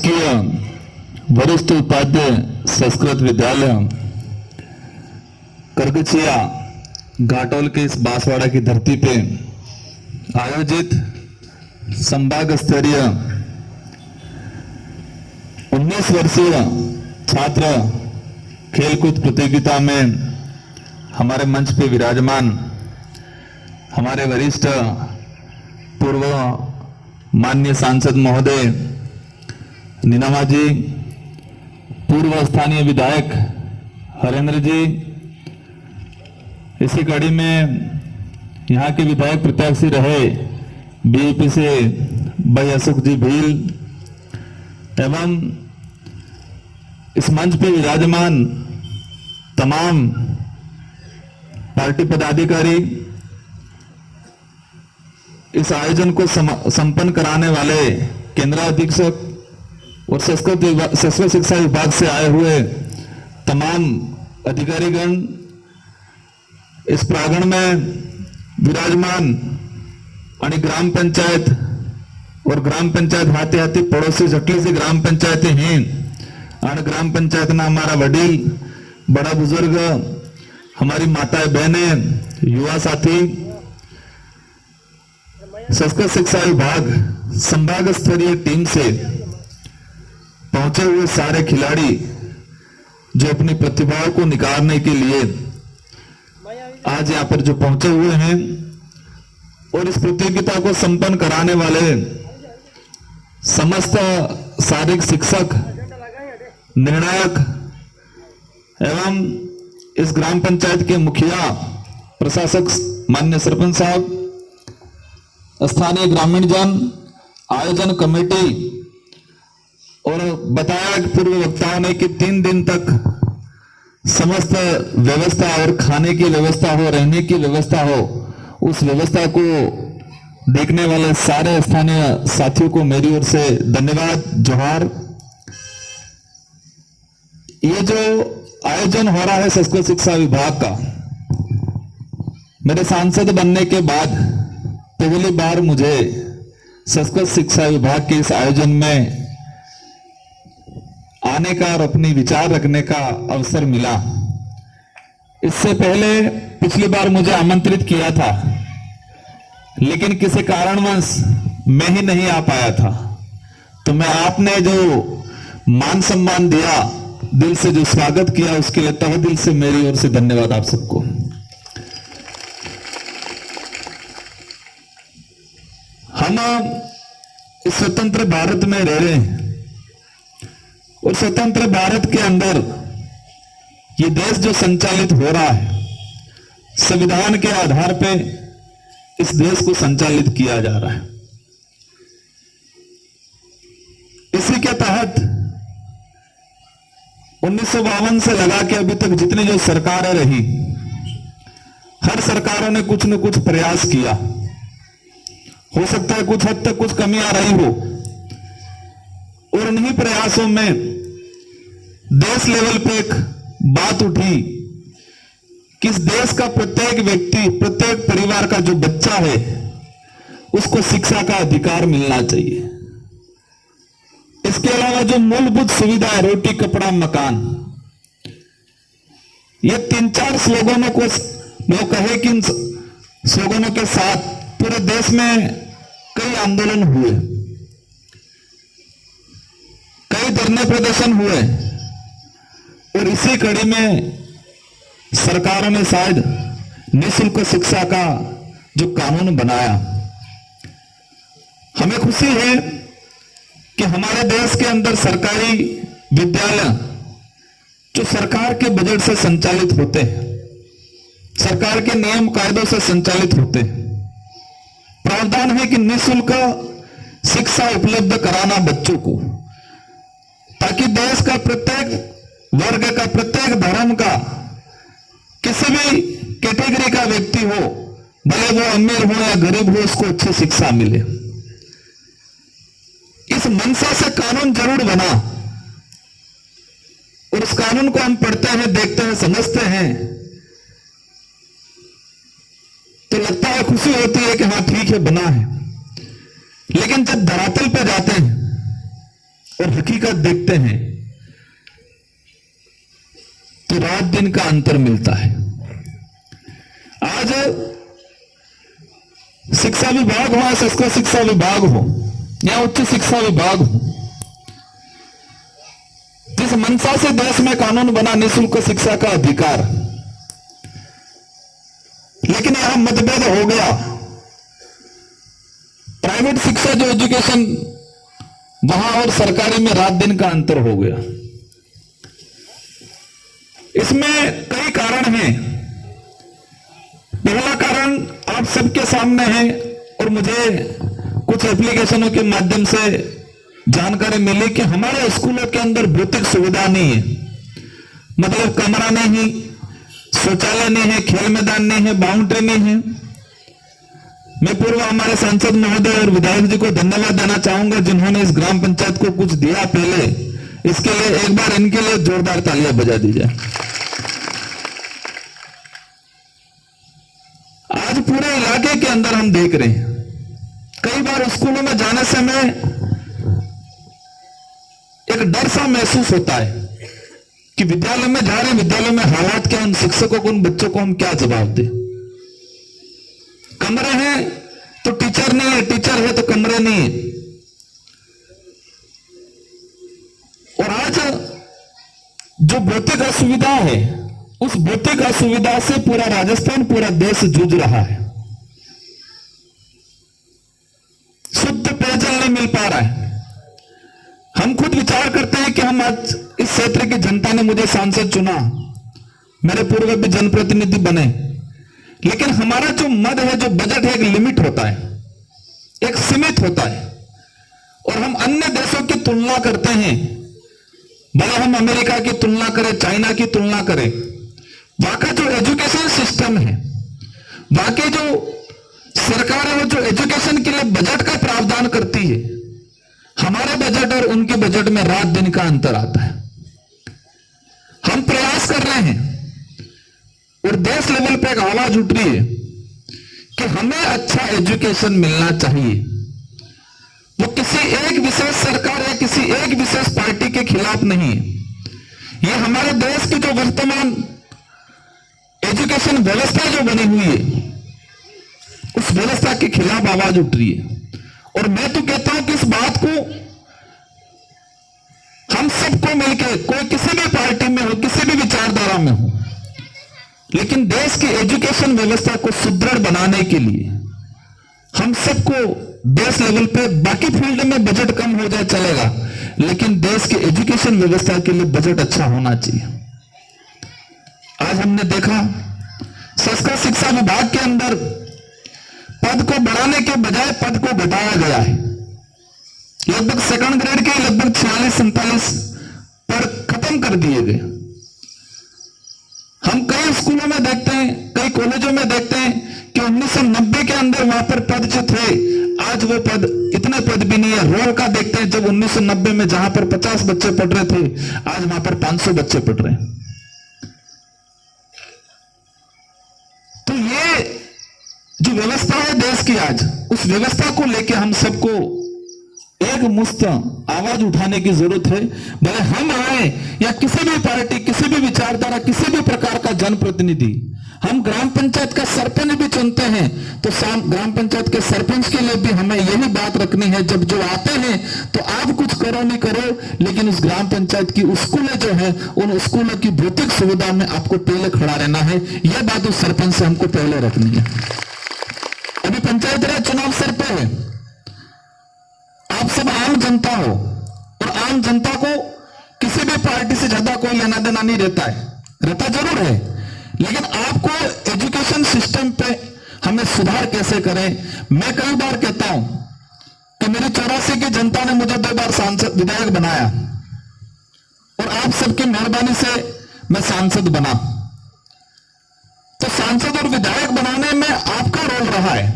राजकीय वरिष्ठ उपाध्याय संस्कृत विद्यालय करगचिया घाटोल के इस बांसवाड़ा की धरती पे आयोजित संभाग स्तरीय 19 वर्षीय छात्र खेलकूद प्रतियोगिता में हमारे मंच पे विराजमान हमारे वरिष्ठ पूर्व माननीय सांसद महोदय नीनामा जी, पूर्व स्थानीय विधायक हरेंद्र जी, इसी कड़ी में यहाँ के विधायक प्रत्याशी रहे बीजेपी से भाई अशोक जी भील एवं इस मंच पे विराजमान तमाम पार्टी पदाधिकारी, इस आयोजन को संपन्न कराने वाले केंद्राधीक्षक और संस्कृत शिक्षा विभाग से आए हुए तमाम अधिकारीगण, इस प्रांगण में विराजमान आणि ग्राम पंचायत और ग्राम पंचायत हाथे हाथे पड़ोसी जटली सी ग्राम पंचायतें हैं और ग्राम पंचायत ना हमारा वडील बड़ा बुजुर्ग, हमारी माताएं बहनें, युवा साथी, संस्कृत शिक्षा विभाग संभाग स्तरीय टीम से पहुंचे हुए सारे खिलाड़ी जो अपनी प्रतिभाओं को निखारने के लिए आज यहाँ पर जो पहुंचे हुए हैं और इस प्रतियोगिता को संपन्न कराने वाले समस्त शारीरिक शिक्षक, निर्णायक एवं इस ग्राम पंचायत के मुखिया, प्रशासक, माननीय सरपंच साहब, स्थानीय ग्रामीण जन, आयोजन कमेटी और बताया कि पूर्व वक्ताओं ने कि 3 दिन तक समस्त व्यवस्था और खाने की व्यवस्था हो, रहने की व्यवस्था हो, उस व्यवस्था को देखने वाले सारे स्थानीय साथियों को मेरी ओर से धन्यवाद, जोहार। ये जो आयोजन हो रहा है संस्कृत शिक्षा विभाग का, मेरे सांसद बनने के बाद पहली बार मुझे संस्कृत शिक्षा विभाग के इस आयोजन में आने का और अपनी विचार रखने का अवसर मिला। इससे पहले पिछली बार मुझे आमंत्रित किया था, लेकिन किसी कारणवश मैं ही नहीं आ पाया था। तो मैं आपने जो मान सम्मान दिया, दिल से जो स्वागत किया, उसके लिए तहे दिल से मेरी ओर से धन्यवाद आप सबको। हम इस स्वतंत्र भारत में रह रहे हैं और स्वतंत्र भारत के अंदर ये देश जो संचालित हो रहा है, संविधान के आधार पे इस देश को संचालित किया जा रहा है। इसी के तहत 1952 से लगा के अभी तक जितनी जो सरकारें रही, हर सरकारों ने कुछ न कुछ प्रयास किया। हो सकता है कुछ हद तक कुछ कमी आ रही हो, और इन्हीं प्रयासों में देश लेवल पे एक बात उठी कि इस देश का प्रत्येक व्यक्ति, प्रत्येक परिवार का जो बच्चा है, उसको शिक्षा का अधिकार मिलना चाहिए। इसके अलावा जो मूलभूत सुविधा है, रोटी, कपड़ा, मकान, ये 3-4 स्लोगनों को मैं कहे कि इन स्लोगनों के साथ पूरे देश में कई आंदोलन हुए, कई धरने प्रदर्शन हुए, और इसी कड़ी में सरकारों ने शायद निःशुल्क शिक्षा का जो कानून बनाया। हमें खुशी है कि हमारे देश के अंदर सरकारी विद्यालय जो सरकार के बजट से संचालित होते हैं, सरकार के नियम कायदों से संचालित होते हैं, प्रावधान है कि निःशुल्क शिक्षा उपलब्ध कराना बच्चों को, ताकि देश का प्रत्येक वर्ग का, प्रत्येक धर्म का, किसी भी कैटेगरी का व्यक्ति हो, भले वो अमीर हो या गरीब हो, उसको अच्छी शिक्षा मिले। इस मंशा से कानून जरूर बना, और उस कानून को हम पढ़ते हैं, देखते हैं, समझते हैं, तो लगता है, खुशी होती है कि हाँ ठीक है, बना है। लेकिन जब धरातल पे जाते हैं और हकीकत देखते हैं तो रात दिन का अंतर मिलता है। आज शिक्षा विभाग हो, संस्कृत शिक्षा विभाग हो या उच्च शिक्षा विभाग हो, जिस मंशा से देश में कानून बना निःशुल्क शिक्षा का अधिकार, लेकिन यहां मतभेद हो गया। प्राइवेट शिक्षा जो एजुकेशन वहां और सरकारी में रात दिन का अंतर हो गया। इसमें कई कारण हैं। पहला कारण आप सबके सामने है और मुझे कुछ एप्लीकेशनों के माध्यम से जानकारी मिली कि हमारे स्कूलों के अंदर भौतिक सुविधा नहीं है, मतलब कमरा नहीं, शौचालय नहीं है, खेल मैदान नहीं है, बाउंड्री नहीं है। मैं पूर्व हमारे सांसद महोदय और विधायक जी को धन्यवाद देना चाहूंगा जिन्होंने इस ग्राम पंचायत को कुछ दिया पहले। इसके लिए एक बार इनके लिए जोरदार तालियां बजा दी जाए। आज पूरे इलाके के अंदर हम देख रहे हैं, कई बार स्कूलों में जाने से मैं एक डर सा महसूस होता है कि विद्यालय में जा रहे, विद्यालय में हालात क्या, उन शिक्षकों को, उन बच्चों को हम क्या जवाब दें। कमरे हैं तो टीचर नहीं है, टीचर है तो कमरे नहीं है। और आज जो भौतिक असुविधा है, उस भौतिक असुविधा से पूरा राजस्थान, पूरा देश जूझ रहा है। शुद्ध पेयजल नहीं मिल पा रहा है। हम खुद विचार करते हैं कि हम आज इस क्षेत्र की जनता ने मुझे सांसद चुना, मेरे पूर्व भी जनप्रतिनिधि बने, लेकिन हमारा जो मद है, जो बजट है, एक लिमिट होता है, एक सीमित होता है। और हम अन्य देशों की तुलना करते हैं, भले हम अमेरिका की तुलना करें, चाइना की तुलना करें, वहां का जो एजुकेशन सिस्टम है, वहां की जो सरकार है, वो जो एजुकेशन के लिए बजट का प्रावधान करती है, हमारे बजट और उनके बजट में रात दिन का अंतर आता है। हम प्रयास कर रहे हैं और देश लेवल पे एक आवाज उठ रही है कि हमें अच्छा एजुकेशन मिलना चाहिए। वो किसी एक विशेष सरकार या किसी एक विशेष पार्टी के खिलाफ नहीं है। ये हमारे देश की जो वर्तमान एजुकेशन व्यवस्था जो बनी हुई है, उस व्यवस्था के खिलाफ आवाज उठ रही है। और मैं तो कहता हूं कि इस बात को हम सबको मिलकर, कोई किसी भी पार्टी में हो, किसी भी विचारधारा में हो, लेकिन देश की एजुकेशन व्यवस्था को सुदृढ़ बनाने के लिए हम सबको देश लेवल पे, बाकी फील्ड में बजट कम हो जाए चलेगा, लेकिन देश की एजुकेशन व्यवस्था के लिए बजट अच्छा होना चाहिए। आज हमने देखा संस्कृत शिक्षा विभाग के अंदर पद को बढ़ाने के बजाय पद को घटाया गया है। लगभग सेकंड ग्रेड के लगभग 46-47 पद खत्म कर दिए गए। हम कई स्कूलों में देखते हैं, कई कॉलेजों में देखते हैं कि 1990 के अंदर वहां पर पद जो थे, आज वो पद, इतने पद भी नहीं है। रोल का देखते हैं, जब 1990 में जहां पर 50 बच्चे पढ़ रहे थे, आज वहां पर 500 बच्चे पढ़ रहे हैं। तो ये जो व्यवस्था है देश की आज, उस व्यवस्था को लेकर हम सबको एक मुश्त आवाज उठाने की जरूरत है। भले हम आए या किसी भी पार्टी, किसी भी विचारधारा, किसी भी प्रकार का जनप्रतिनिधि, हम ग्राम पंचायत का सरपंच भी चुनते हैं, तो ग्राम पंचायत के सरपंच के लिए भी हमें यही बात रखनी है, जब जो आते हैं तो आप कुछ करो नहीं करो, लेकिन उस ग्राम पंचायत की स्कूलें जो है, उन स्कूलों की भौतिक सुविधा में आपको पहले खड़ा रहना है। यह बात उस सरपंच से हमको पहले रखनी है। अभी पंचायत राज चुनाव सर पे है, आप सब आम जनता हो, और आम जनता को किसी भी पार्टी से ज्यादा कोई लेना देना नहीं रहता है, रहता जरूर है, लेकिन आपको एजुकेशन सिस्टम पे हमें सुधार कैसे करें। मैं कई बार कहता हूं कि मेरी 84 की जनता ने मुझे 2 बार सांसद, विधायक बनाया, और आप सबकी मेहरबानी से मैं सांसद बना। तो सांसद और विधायक बनाने में आपका रोल रहा है,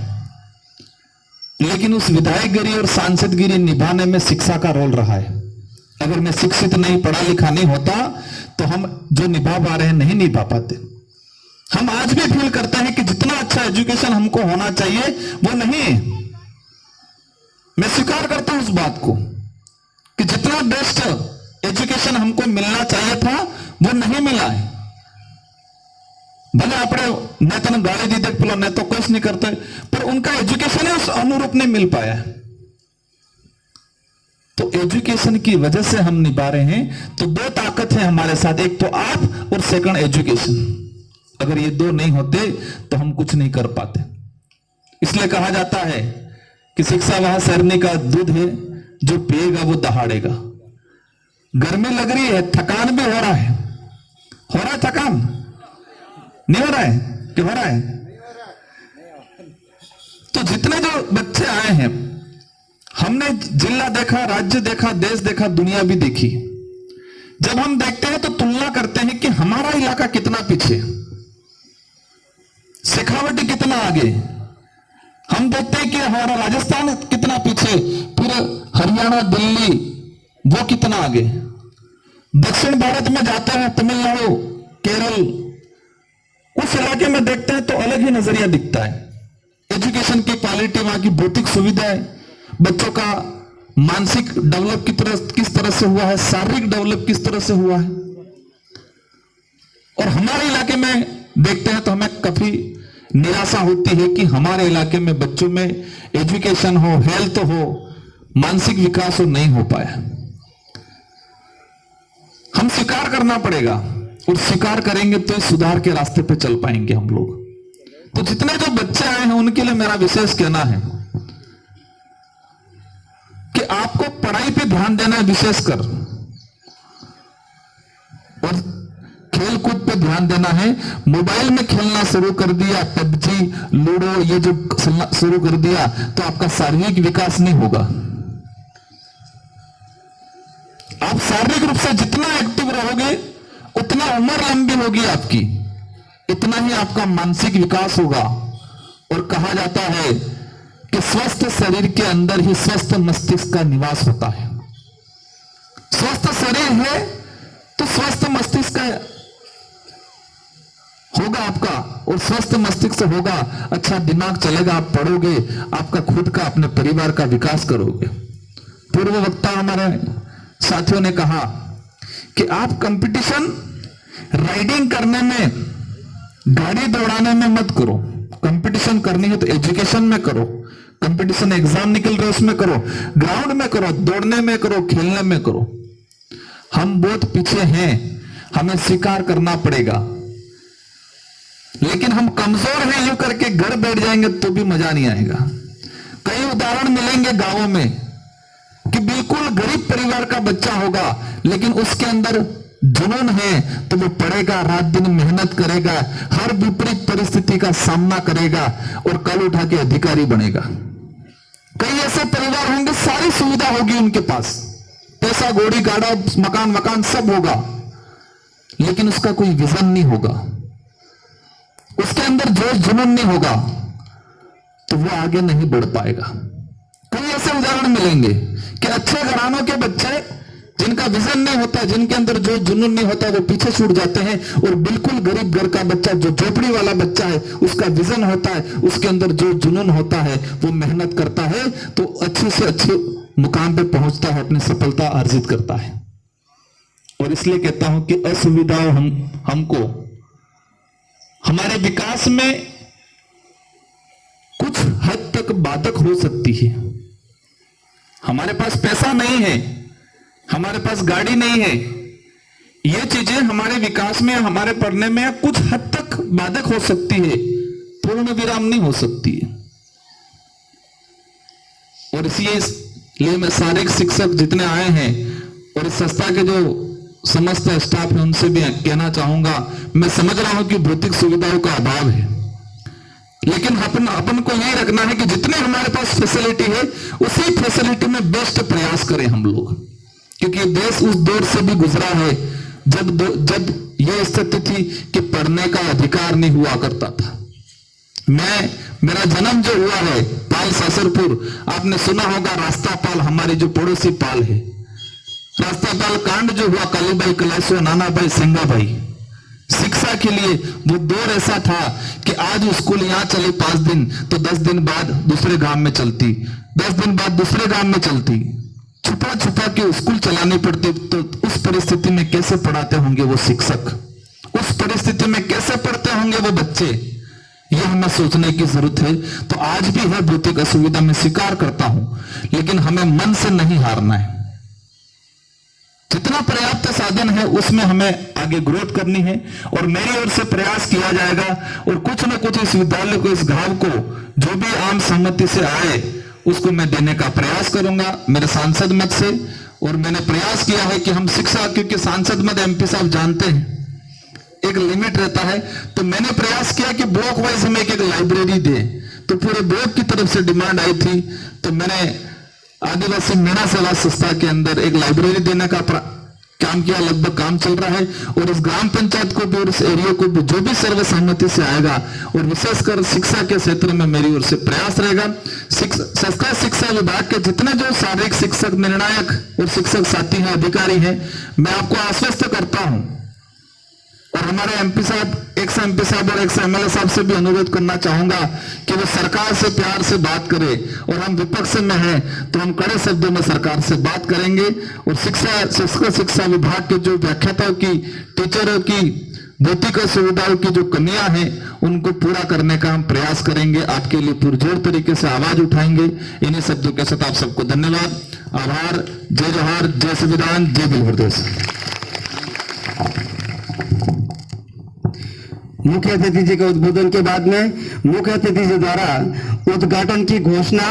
लेकिन उस विधायकगिरी और सांसदगिरी निभाने में शिक्षा का रोल रहा है। अगर मैं शिक्षित नहीं, पढ़ा लिखा नहीं होता, तो हम जो निभा पा रहे हैं नहीं निभा पाते। हम आज भी फील करते हैं कि जितना अच्छा एजुकेशन हमको होना चाहिए वो नहीं है। मैं स्वीकार करता हूं उस बात को, कि जितना बेस्ट एजुकेशन हमको मिलना चाहिए था वो नहीं मिला है। भले આપણે न तो गाड़ी दी देख पेलो न तो कुछ नहीं करते, पर उनका एजुकेशन उस अनुरूप नहीं मिल पाया। तो एजुकेशन की वजह से हम निभा रहे हैं। तो दो ताकत है हमारे साथ, एक तो आप और सेकंड एजुकेशन। अगर ये दो नहीं होते तो हम कुछ नहीं कर पाते। इसलिए कहा जाता है कि शिक्षा वह शैरनी का दूध है, जो पिएगा वो दहाड़ेगा। गर्मी लग रही है, थकान भी हो रहा है। हो रहा है थकान? नहीं हो रहा है कि हो रहा है? तो जितने जो बच्चे आए हैं, हमने जिला देखा, राज्य देखा, देश देखा, दुनिया भी देखी। जब हम देखते हैं तो तुलना करते हैं कि हमारा इलाका कितना पीछे, शेखावटी कितना आगे। हम देखते हैं कि हमारा राजस्थान कितना पीछे, फिर हरियाणा, दिल्ली वो कितना आगे। दक्षिण भारत में जाते हैं, तमिलनाडु, केरल, उस इलाके में देखते हैं तो अलग ही नजरिया दिखता है। एजुकेशन की क्वालिटी, वहां की भौतिक सुविधाएं, बच्चों का मानसिक डेवलप किस तरह से हुआ है, शारीरिक डेवलप किस तरह से हुआ है। और हमारे इलाके में देखते हैं तो हमें काफी निराशा होती है कि हमारे इलाके में बच्चों में एजुकेशन हो, हेल्थ हो, मानसिक विकास हो, नहीं हो पाया। हम स्वीकार करना पड़ेगा, और स्वीकार करेंगे तो सुधार के रास्ते पे चल पाएंगे हम लोग। तो जितने जो बच्चे आए हैं उनके लिए मेरा विशेष कहना है कि आपको पढ़ाई पे ध्यान देना है विशेषकर, और खेल कूद पे ध्यान देना है। मोबाइल में खेलना शुरू कर दिया, पबजी, लूडो ये जो शुरू कर दिया, तो आपका शारीरिक विकास नहीं होगा। आप शारीरिक रूप से जितना एक्टिव रहोगे उतना उम्र लंबी होगी आपकी, इतना ही आपका मानसिक विकास होगा। और कहा जाता है कि स्वस्थ शरीर के अंदर ही स्वस्थ मस्तिष्क का निवास होता है। स्वस्थ शरीर है तो स्वस्थ मस्तिष्क होगा आपका, और स्वस्थ मस्तिष्क से होगा, अच्छा दिमाग चलेगा, आप पढ़ोगे, आपका खुद का, अपने परिवार का विकास करोगे। पूर्व वक्ता हमारे साथियों ने कहा कि आप कंपटीशन राइडिंग करने में, गाड़ी दौड़ाने में मत करो। कंपटीशन करनी है तो एजुकेशन में करो। कंपटीशन एग्जाम निकल रहे उसमें करो, ग्राउंड में करो, दौड़ने में करो, खेलने में करो। हम बहुत पीछे हैं, हमें स्वीकार करना पड़ेगा। लेकिन हम कमजोर हैं यूं करके घर बैठ जाएंगे तो भी मजा नहीं आएगा। कई उदाहरण मिलेंगे गांवों में कि बिल्कुल गरीब परिवार का बच्चा होगा, लेकिन उसके अंदर जुनून है तो वो पढ़ेगा, रात दिन मेहनत करेगा, हर विपरीत परिस्थिति का सामना करेगा और कल उठा के अधिकारी बनेगा। कई ऐसे परिवार होंगे, सारी सुविधा होगी उनके पास, पैसा, घोड़ी, गाड़ा, मकान सब होगा, लेकिन उसका कोई विजन नहीं होगा, उसके अंदर जोश जुनून नहीं होगा, तो वो आगे नहीं बढ़ पाएगा। कई ऐसे उदाहरण मिलेंगे कि अच्छे घरानों के बच्चे जिनका विजन नहीं होता, जिनके अंदर जो जुनून नहीं होता, वो पीछे छूट जाते हैं। और बिल्कुल गरीब घर का बच्चा, जो झोपड़ी वाला बच्चा है, उसका विजन होता है, उसके अंदर जो जुनून होता है, वो मेहनत करता है तो अच्छे से अच्छे मुकाम पे पहुंचता है, अपनी सफलता अर्जित करता है। और इसलिए कहता हूं कि असुविधाओं हमको हमारे विकास में कुछ हद तक बाधक हो सकती है। हमारे पास पैसा नहीं है, हमारे पास गाड़ी नहीं है, ये चीजें हमारे विकास में, हमारे पढ़ने में कुछ हद तक बाधक हो सकती है, पूर्ण विराम नहीं हो सकती है। और इसलिए मैं सारे शिक्षक जितने आए हैं और इस संस्था के जो समस्त स्टाफ है उनसे भी कहना चाहूंगा, मैं समझ रहा हूं कि भौतिक सुविधाओं का अभाव है, लेकिन अपन को यही रखना है कि जितने हमारे पास फैसिलिटी है उसी फैसिलिटी में बेस्ट प्रयास करें हम लोग। क्योंकि देश उस दौर से भी गुजरा है जब यह स्थिति थी कि पढ़ने का अधिकार नहीं हुआ करता था। मेरा जन्म जो हुआ है पाल सासरपुर, आपने सुना होगा रास्तापाल, हमारी जो पड़ोसी पाल है, रास्तापाल कांड जो हुआ, कालीबाई कलासो, नानाभाई, सिंगाभाई, शिक्षा के लिए वो दौर ऐसा था कि आज स्कूल यहां चले 5 दिन तो 10 दिन बाद दूसरे गांव में चलती, 10 दिन बाद दूसरे गांव में चलती। छुपा छुपा के स्कूल चलाने पड़ते, तो उस परिस्थिति में कैसे पढ़ाते होंगे वो शिक्षक, उस परिस्थिति में कैसे पढ़ते होंगे वो बच्चे, यह हमें सोचने की जरूरत है। तो आज भी है भौतिक असुविधा, मैं स्वीकार करता हूं, लेकिन हमें मन से नहीं हारना है। जितना पर्याप्त साधन है उसमें हमें आगे ग्रोथ करनी है, और मेरी ओर से प्रयास किया जाएगा, और कुछ न कुछ इस विद्यालय को, इस गांव को जो भी आम सहमति से आए उसको मैं देने का प्रयास करूंगा मेरे सांसद मत से। और मैंने प्रयास किया है कि हम शिक्षा, क्योंकि सांसद मत एमपी साहब जानते हैं एक लिमिट रहता है, तो मैंने प्रयास किया कि ब्लॉक वाइज हमें एक लाइब्रेरी दे। तो पूरे ब्लॉक की तरफ से डिमांड आई थी, तो मैंने आदिवासी मीणा सेवा संस्था के अंदर एक लाइब्रेरी देने का काम किया, लगभग काम चल रहा है। और इस ग्राम पंचायत को भी और इस एरिया को भी जो भी सर्वसम्मति से आएगा, और विशेषकर शिक्षा के क्षेत्र में मेरी ओर से प्रयास रहेगा। संस्कार शिक्षा विभाग के जितने जो शारीरिक शिक्षक, निर्णायक और शिक्षक साथी हैं, अधिकारी हैं, मैं आपको आश्वस्त करता हूं, और हमारे एमपी साहब, एक से एमपी साहब और एक से एमएलए साहब से भी अनुरोध करना चाहूंगा कि वो सरकार से प्यार से बात करे, और हम विपक्ष में हैं तो हम कड़े शब्दों में सरकार से बात करेंगे। और शिक्षा विभाग के जो व्याख्याताओं की, टीचरों की भौतिक सुविधाओं की जो कमियां हैं उनको पूरा करने का हम प्रयास करेंगे, आपके लिए पुरजोर तरीके से आवाज उठाएंगे। इन्हीं शब्दों के साथ आप सबको धन्यवाद, आभार, जय जोहार, जय संविधान, जय बिलहरदेश। मुख्य अतिथि जी के उद्बोधन के बाद में मुख्य अतिथि जी द्वारा उद्घाटन की घोषणा